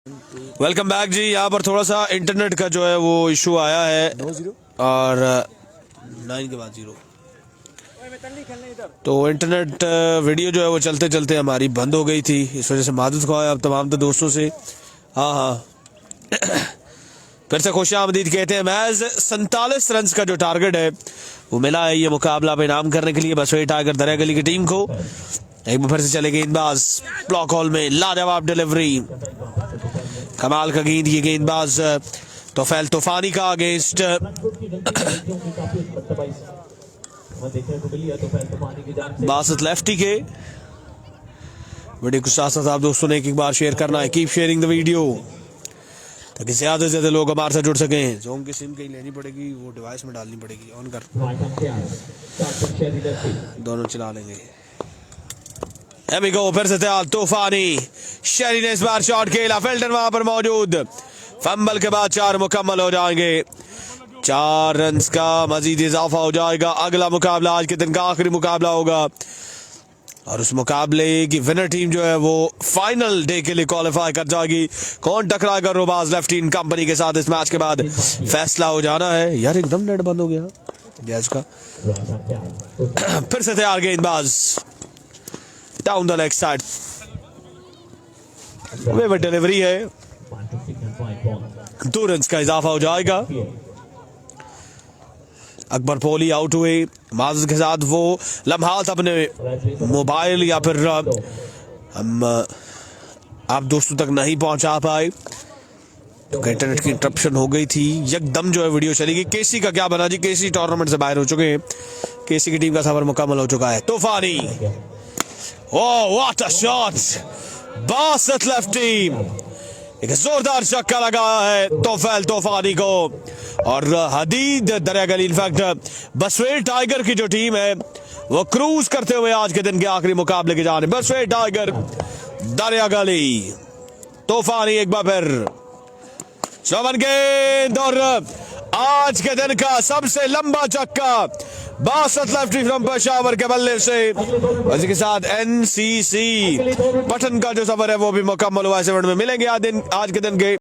Welcome back जी। यहाँ पर थोड़ा सा इंटरनेट का जो है वो इशू आया है और 9 के बाद 0 तो इंटरनेट वीडियो जो है वो चलते चलते हमारी बंद हो गई थी। इस वजह से मादद ख्वाह अब तमाम दोस्तों से हाँ फिर से खुश आमदीद कहते हैं। महज 47 रन का जो टारगेट है वो मिला है ये मुकाबला पे नाम करने के लिए बसवे टाइगर दरिया गली की टीम को। एक बार फिर से चले गेंदबाज ब्लॉक हॉल में लाजवाब डिलीवरी, कमाल का गेंद। ये गेंदबाज तोफैल तूफानी का अगेंस्ट बासत लेफ्टी के। वीडियो को साथ साथ आप दोस्तों ने एक बार शेयर करना है। कीप शेयरिंग द वीडियो ताकि ज्यादा से ज्यादा लोग हमारे साथ जुड़ सकें। जोन की सिम कहीं लेनी पड़ेगी, वो डिवाइस में डालनी पड़ेगी। ऑन कर, दोनों चला लेंगे। फिर से तैयार तूफानी, शेरी ने इस बार शॉट खेला, फिल्डर वहां पर मौजूद। फंबल के बाद 4 मुकम्मल हो जाएंगे। 4 रन का मजीद इजाफा हो जाएगा। अगला मुकाबला आज के दिन का आखिरी मुकाबला होगा और उस मुकाबले की विनर टीम जो है वो फाइनल डे के लिए क्वालिफाई कर जाएगी। कौन टकराएगा रोबाज लेफ्टी इन कंपनी के साथ, इस मैच के बाद फैसला हो जाना है। यार एकदम नेट बंद हो गया गैस का। फिर से तैयार गेंदबाज down the leg side, way delivery है। 2 रन का इजाफा हो जाएगा। अकबर पोली आउट हुए। माजिद के साथ वो लम्हात अपने मोबाइल या फिर हम आप दोस्तों तक नहीं पहुंचा पाए तो इंटरनेट की इंटरप्शन हो गई थी। एकदम जो है वीडियो चलेगी। केसी का क्या बना जी? केसी टूर्नामेंट से बाहर हो चुके हैं। केसी की टीम का सफर मुकम्मल हो चुका है। तूफानी, ओह व्हाट अ शॉट, बासत लेफ्ट टीम। एक जोरदार छक्का लगा है तोफैल तूफानी को और हदीद दरिया गली। इनफैक्ट बसवे टाइगर की जो टीम है वो क्रूज करते हुए आज के दिन के आखिरी मुकाबले की जाने। बसवे टाइगर दरिया गली, तूफानी एक बार फिर चौवन गेंद और आज के दिन का सबसे लंबा छक्का बासत लेफ्टी फ्रॉम पेशावर के बल्ले से। इसी के साथ एनसीसी पटन का जो सफर है वो भी मुकम्मल हुआ। 7 में मिलेंगे आज के दिन के